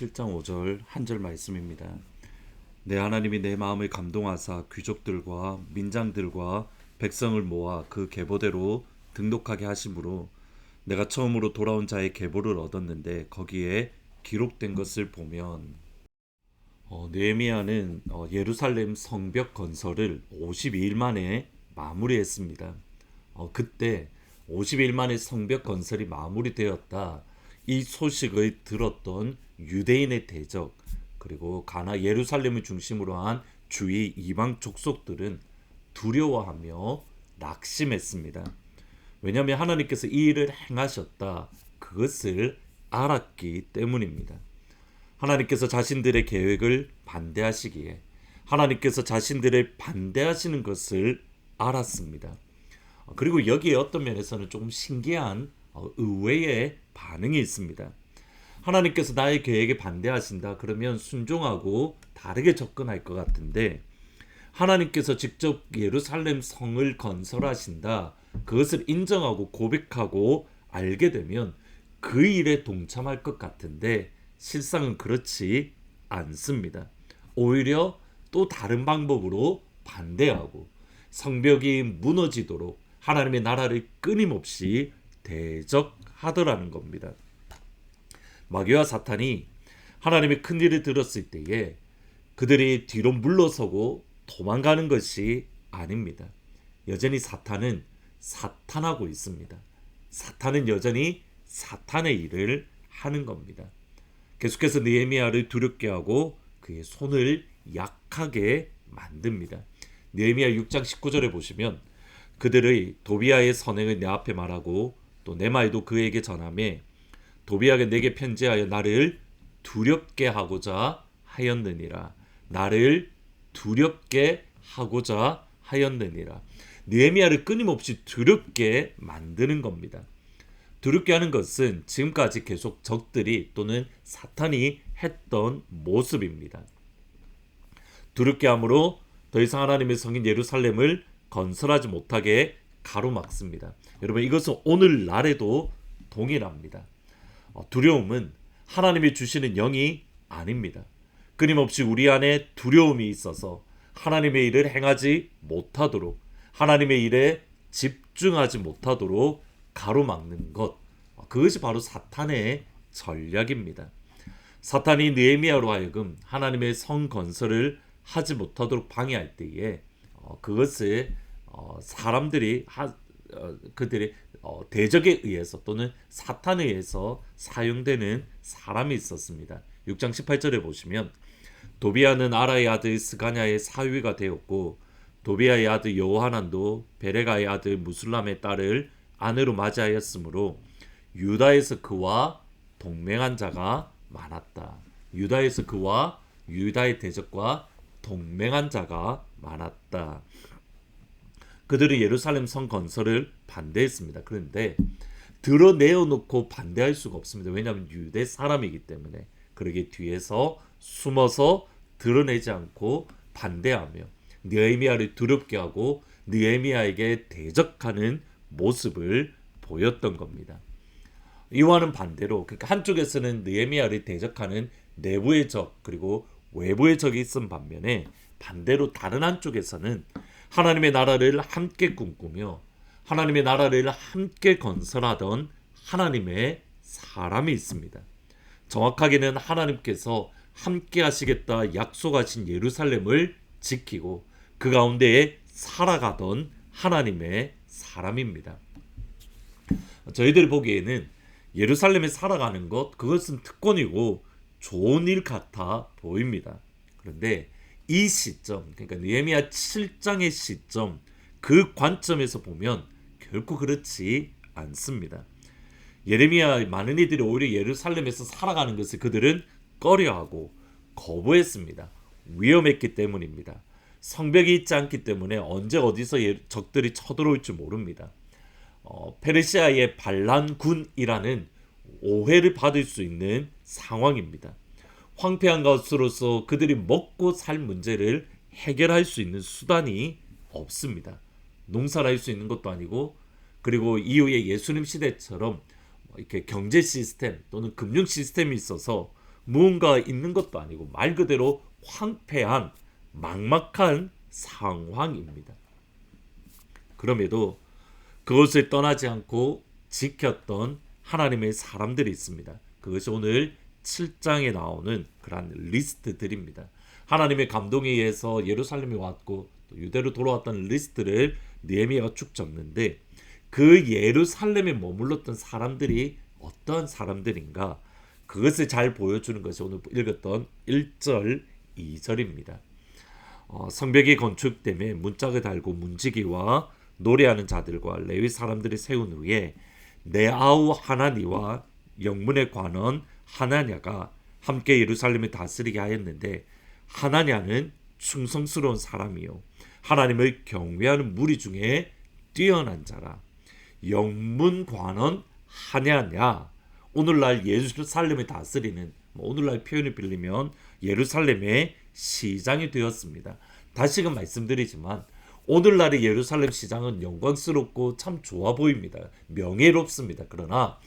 7장 5절 한 절 말씀입니다. 내 하나님이 내 마음을 감동하사 귀족들과 민장들과 백성을 모아 그 계보대로 등록하게 하심으로 내가 처음으로 돌아온 자의 계보를 얻었는데 거기에 기록된 것을 보면 느헤미야는 예루살렘 성벽 건설을 52일 만에 마무리했습니다. 그때 50일 만에 성벽 건설이 마무리되었다. 이 소식을 들었던 유대인의 대적 그리고 가나 예루살렘을 중심으로 한 주위 이방 족속들은 두려워하며 낙심했습니다. 왜냐하면 하나님께서 이 일을 행하셨다. 그것을 알았기 때문입니다. 하나님께서 자신들의 계획을 반대하시기에 하나님께서 자신들을 반대하시는 것을 알았습니다. 그리고 여기에 어떤 면에서는 조금 신기한 의외의 반응이 있습니다. 하나님께서 나의 계획에 반대하신다 그러면 순종하고 다르게 접근할 것 같은데 하나님께서 직접 예루살렘 성을 건설하신다 그것을 인정하고 고백하고 알게 되면 그 일에 동참할 것 같은데 실상은 그렇지 않습니다. 오히려 또 다른 방법으로 반대하고 성벽이 무너지도록 하나님의 나라를 끊임없이 대적하더라는 겁니다. 마귀와 사탄이 하나님의 큰 일을 들었을 때에 그들이 뒤로 물러서고 도망가는 것이 아닙니다. 여전히 사탄은 사탄하고 있습니다. 사탄은 여전히 사탄의 일을 하는 겁니다. 계속해서 느헤미야를 두렵게 하고 그의 손을 약하게 만듭니다. 느헤미야 6장 19절에 보시면 그들의 도비아의 선행을 내 앞에 말하고 또 내 말도 그에게 전하매 도비아가 내게 편지하여 나를 두렵게 하고자 하였느니라. 나를 두렵게 하고자 하였느니라. 느헤미야를 끊임없이 두렵게 만드는 겁니다. 두렵게 하는 것은 지금까지 계속 적들이 또는 사탄이 했던 모습입니다. 두렵게 함으로 더 이상 하나님의 성인 예루살렘을 건설하지 못하게 가로막습니다. 여러분 이것은 오늘날에도 동일합니다. 두려움은 하나님이 주시는 영이 아닙니다. 끊임없이 우리 안에 두려움이 있어서 하나님의 일을 행하지 못하도록 하나님의 일에 집중하지 못하도록 가로막는 것 그것이 바로 사탄의 전략입니다. 사탄이 느헤미야로 하여금 하나님의 성 건설을 하지 못하도록 방해할 때에 그것을 사람들이 그들의 대적에 의해서 또는 사탄에 의해서 사용되는 사람이 있었습니다. 6장 18절에 보시면 도비아는 아라의 아들 스가냐의 사위가 되었고 도비아의 아들 여호하난도 베레가의 아들 무술람의 딸을 아내로 맞이하였으므로 유다에서 그와 동맹한 자가 많았다. 유다에서 그와 유다의 대적과 동맹한 자가 많았다. 그들은 예루살렘 성 건설을 반대했습니다. 그런데 드러내어놓고 반대할 수가 없습니다. 왜냐하면 유대 사람이기 때문에 그러기 뒤에서 숨어서 드러내지 않고 반대하며 느헤미야를 두렵게 하고 느헤미야에게 대적하는 모습을 보였던 겁니다. 이와는 반대로 그러니까 한쪽에서는 느헤미야를 대적하는 내부의 적 그리고 외부의 적이 있은 반면에 반대로 다른 한쪽에서는 하나님의 나라를 함께 꿈꾸며 하나님의 나라를 함께 건설하던 하나님의 사람이 있습니다. 정확하게는 하나님께서 함께 하시겠다 약속하신 예루살렘을 지키고 그 가운데에 살아가던 하나님의 사람입니다. 저희들 보기에는 예루살렘에 살아가는 것 그것은 특권이고 좋은 일 같아 보입니다. 그런데 이 시점 그러니까 느헤미야 7장의 시점 그 관점에서 보면 결코 그렇지 않습니다. 예레미야 많은 이들이 오히려 예루살렘에서 살아가는 것을 그들은 꺼려하고 거부했습니다. 위험했기 때문입니다. 성벽이 있지 않기 때문에 언제 어디서 적들이 쳐들어올지 모릅니다. 페르시아의 반란군이라는 오해를 받을 수 있는 상황입니다. 황폐한 것으로서 그들이 먹고 살 문제를 해결할 수 있는 수단이 없습니다. 농사를 할 수 있는 것도 아니고 그리고 이후에 예수님 시대처럼 이렇게 경제 시스템 또는 금융 시스템이 있어서 무언가 있는 것도 아니고 말 그대로 황폐한 막막한 상황입니다. 그럼에도 그것을 떠나지 않고 지켰던 하나님의 사람들이 있습니다. 그것이 오늘 7장에 나오는 그러한 리스트들입니다. 하나님의 감동에 의해서 예루살렘에 왔고 또 유대로 돌아왔던 리스트를 느헤미야가 쭉 적는데, 그 예루살렘에 머물렀던 사람들이 어떠한 사람들인가, 그것을 잘 보여주는 것이 오늘 읽었던 1절 2절입니다. 성벽이 건축됨에 문짝을 달고 문지기와 노래하는 자들과 레위 사람들이 세운 후에 네아우 하나니와 영문의 관원 하나냐가 함께 예루살렘을 다스리게 하였는데, 하나냐는 충성스러운 사람이요 하나님을 경외하는 무리 중에 뛰어난 자라. 영문 관원 하냐냐, 오늘날 예루살렘을 다스리는, 오늘날 표현을 빌리면 예루살렘의 시장이 되었습니다. 다시금 말씀드리지만 오늘날의 예루살렘 시장은 영광스럽고 참 좋아 보입니다. 명예롭습니다. 그러나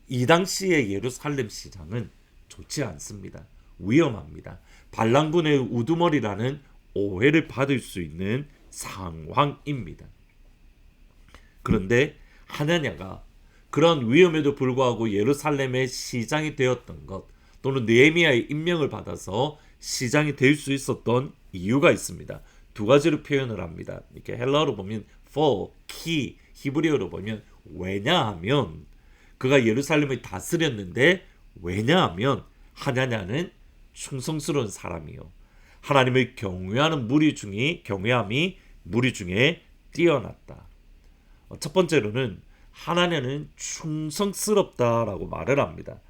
이 당시의 예루살렘 시장은 좋지 않습니다. 위험합니다. 반란군의 우두머리라는 오해를 받을 수 있는 상황입니다. 그런데 하나냐가 그런 위험에도 불구하고 예루살렘의 시장이 되었던 것, 또는 느헤미야의 임명을 받아서 시장이 될 수 있었던 이유가 있습니다. 두 가지로 표현을 합니다. 이렇게 헬라어로 보면 for, key, 히브리어로 보면 왜냐하면, 그가 예루살렘을 다스렸는데 왜냐하면 하냐냐는 충성스러운 사람이요 하나님을 경외하는 경외함이 무리 중에 뛰어났다. 첫 번째로는 하나냐는 충성스럽다라고 말을 합니다.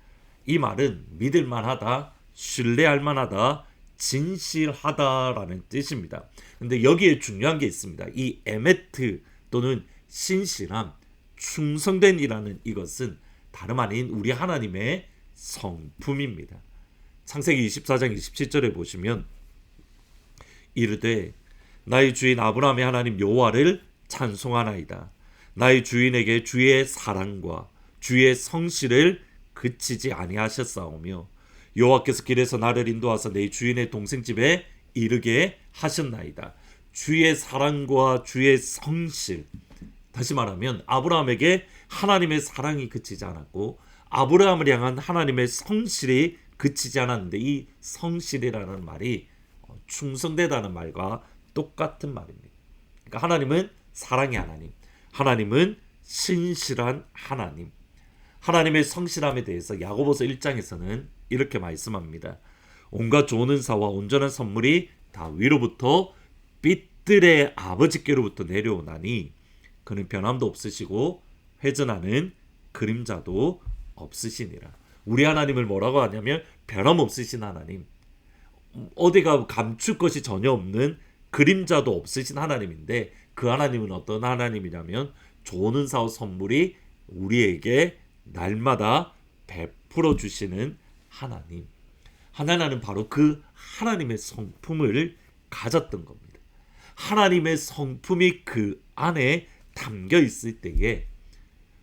이 말은 믿을만하다, 신뢰할만하다, 진실하다라는 뜻입니다. 근데 여기에 중요한 게 있습니다. 이 에메트 또는 신실함, 충성된이라는 이것은 다름 아닌 우리 하나님의 성품입니다. 창세기 24장 27절에 보시면 이르되 나의 주인 아브라함의 하나님 여호와를 찬송하나이다. 나의 주인에게 주의 사랑과 주의 성실을 그치지 아니하셨사오며 여호와께서 길에서 나를 인도하사 내 주인의 동생 집에 이르게 하셨나이다. 주의 사랑과 주의 성실, 다시 말하면 아브라함에게 하나님의 사랑이 그치지 않았고 아브라함을 향한 하나님의 성실이 그치지 않았는데, 이 성실이라는 말이 충성되다는 말과 똑같은 말입니다. 그러니까 하나님은 사랑의 하나님, 하나님은 신실한 하나님. 하나님의 성실함에 대해서 야고보서 1장에서는 이렇게 말씀합니다. 온갖 좋은 은사와 온전한 선물이 다 위로부터 빛들의 아버지께로부터 내려오나니 그는 변함도 없으시고 회전하는 그림자도 없으시니라. 우리 하나님을 뭐라고 하냐면 변함없으신 하나님, 어디가 감출 것이 전혀 없는 그림자도 없으신 하나님인데, 그 하나님은 어떤 하나님이냐면 좋은 은사와 선물이 우리에게 날마다 베풀어 주시는 하나님. 하나님은 바로 그 하나님의 성품을 가졌던 겁니다. 하나님의 성품이 그 안에 담겨 있을 때에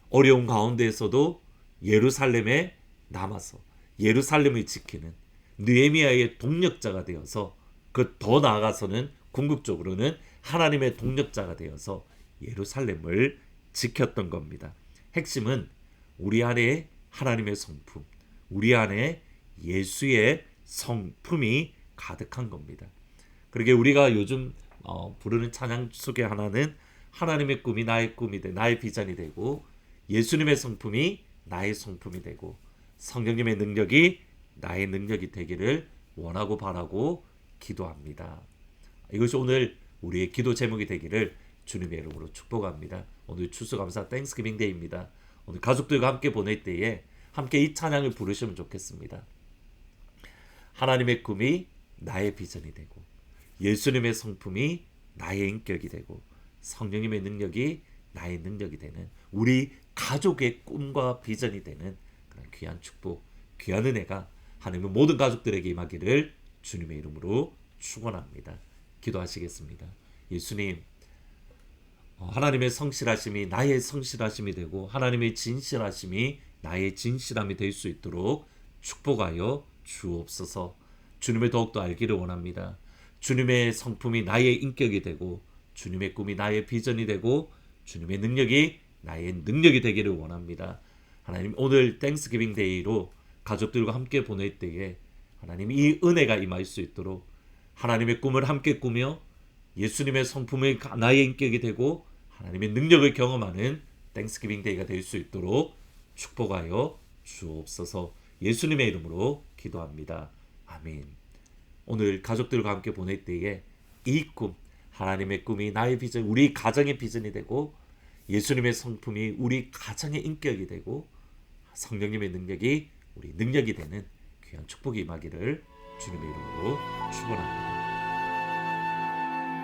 어려운 가운데에서도 예루살렘에 남아서 예루살렘을 지키는 느헤미야의 동력자가 되어서, 그 더 나아가서는 궁극적으로는 하나님의 동력자가 되어서 예루살렘을 지켰던 겁니다. 핵심은 우리 안에 하나님의 성품, 우리 안에 예수의 성품이 가득한 겁니다. 그러게 우리가 요즘 부르는 찬양 속에 하나는 하나님의 꿈이 나의 꿈이 돼, 나의 비전이 되고, 예수님의 성품이 나의 성품이 되고, 성령님의 능력이 나의 능력이 되기를 원하고 바라고 기도합니다. 이것이 오늘 우리의 기도 제목이 되기를 주님의 이름으로 축복합니다. 오늘 추수감사 땡스기빙 데이입니다. 오늘 가족들과 함께 보낼 때에 함께 이 찬양을 부르시면 좋겠습니다. 하나님의 꿈이 나의 비전이 되고, 예수님의 성품이 나의 인격이 되고, 성령님의 능력이 나의 능력이 되는, 우리 가족의 꿈과 비전이 되는 그런 귀한 축복, 귀한 은혜가 하나님의 모든 가족들에게 임하기를 주님의 이름으로 축원합니다. 기도하시겠습니다. 예수님, 하나님의 성실하심이 나의 성실하심이 되고 하나님의 진실하심이 나의 진실함이 될 수 있도록 축복하여 주옵소서. 주님을 더욱더 알기를 원합니다. 주님의 성품이 나의 인격이 되고 주님의 꿈이 나의 비전이 되고 주님의 능력이 나의 능력이 되기를 원합니다. 하나님, 오늘 땡스기빙 데이로 가족들과 함께 보낼 때에 하나님 이 은혜가 임할 수 있도록 하나님의 꿈을 함께 꾸며 예수님의 성품이 나의 인격이 되고 하나님의 능력을 경험하는 땡스기빙 데이가 될 수 있도록 축복하여 주옵소서. 예수님의 이름으로 기도합니다. 아멘. 오늘 가족들과 함께 보낼 때에 이 꿈, 하나님의 꿈이 나의 비전, 우리 가정의 비전이 되고 예수님의 성품이 우리 가정의 인격이 되고 성령님의 능력이 우리 능력이 되는 귀한 축복이 임하기를 주님의 이름으로 축원합니다.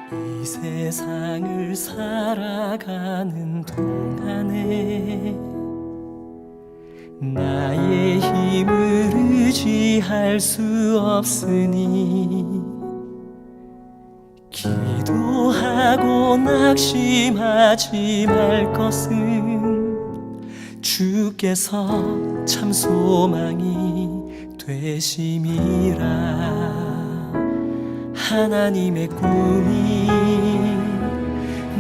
이 세상을 살아가는 동안에 나의 힘을 의지할 수 없으니 기도하고 낙심하지 말 것은 주께서 참 소망이 되심이라. 하나님의 꿈이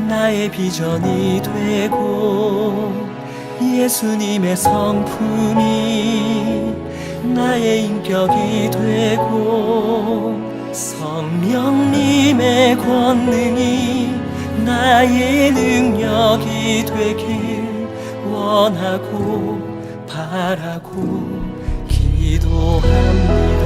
나의 비전이 되고 예수님의 성품이 나의 인격이 되고 성령님의 권능이 나의 능력이 되길 원하고 바라고 기도합니다.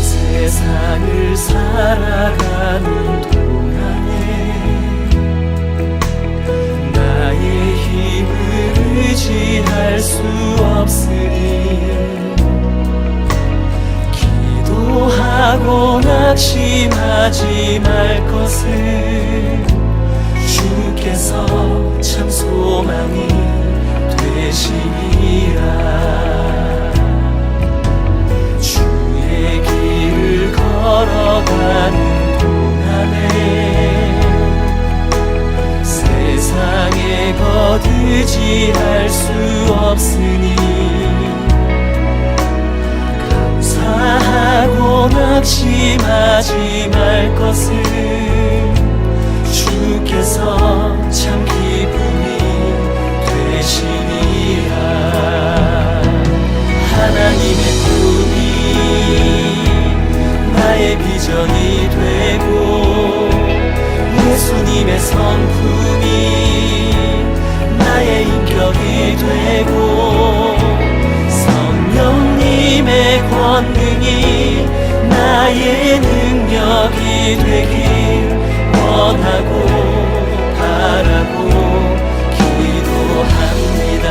세상을 살아가는 동안에 나의 힘을 의지할 수 없으니 기도하고 낙심하지 말 것을 주께서 참 소망이 되시니라. 걸어가는 동안에 세상에 거두지할 수 없으니 감사하고 낙심하지 말 것을 주께서 참 기쁨이 되시니라. 하나님의 꿈이 나의 비전이 되고 예수님의 성품이 나의 인격이 되고 성령님의 권능이 나의 능력이 되길 원하고 바라고 기도합니다.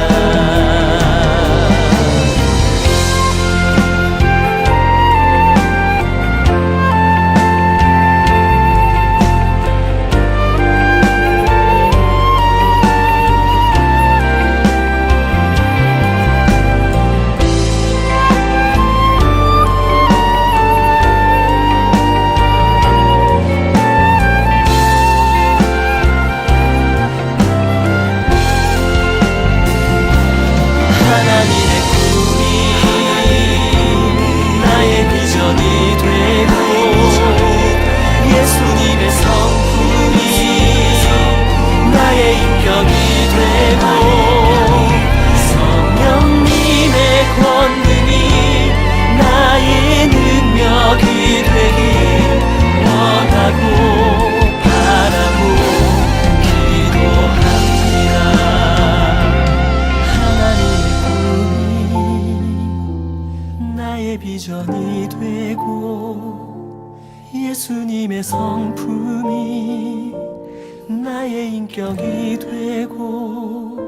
비전이 되고 예수님의 성품이 나의 인격이 되고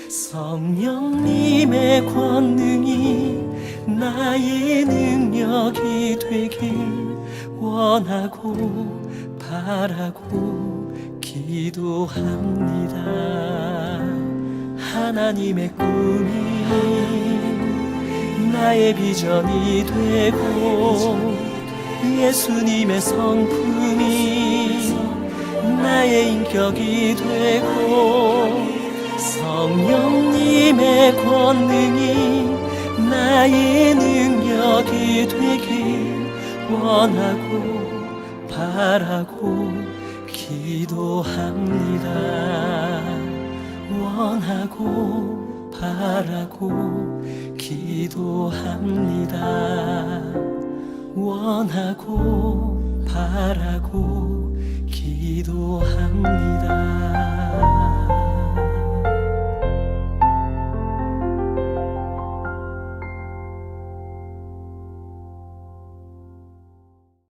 성령님의 권능이 나의 능력이 되길 원하고 바라고 기도합니다. 하나님의 꿈이 나의 비전이 되고 예수님의 성품이 나의 인격이 되고 성령님의 권능이 나의 능력이 되길 원하고 바라고 기도합니다. 원하고 바라고 기도합니다. 원하고 바라고 기도합니다.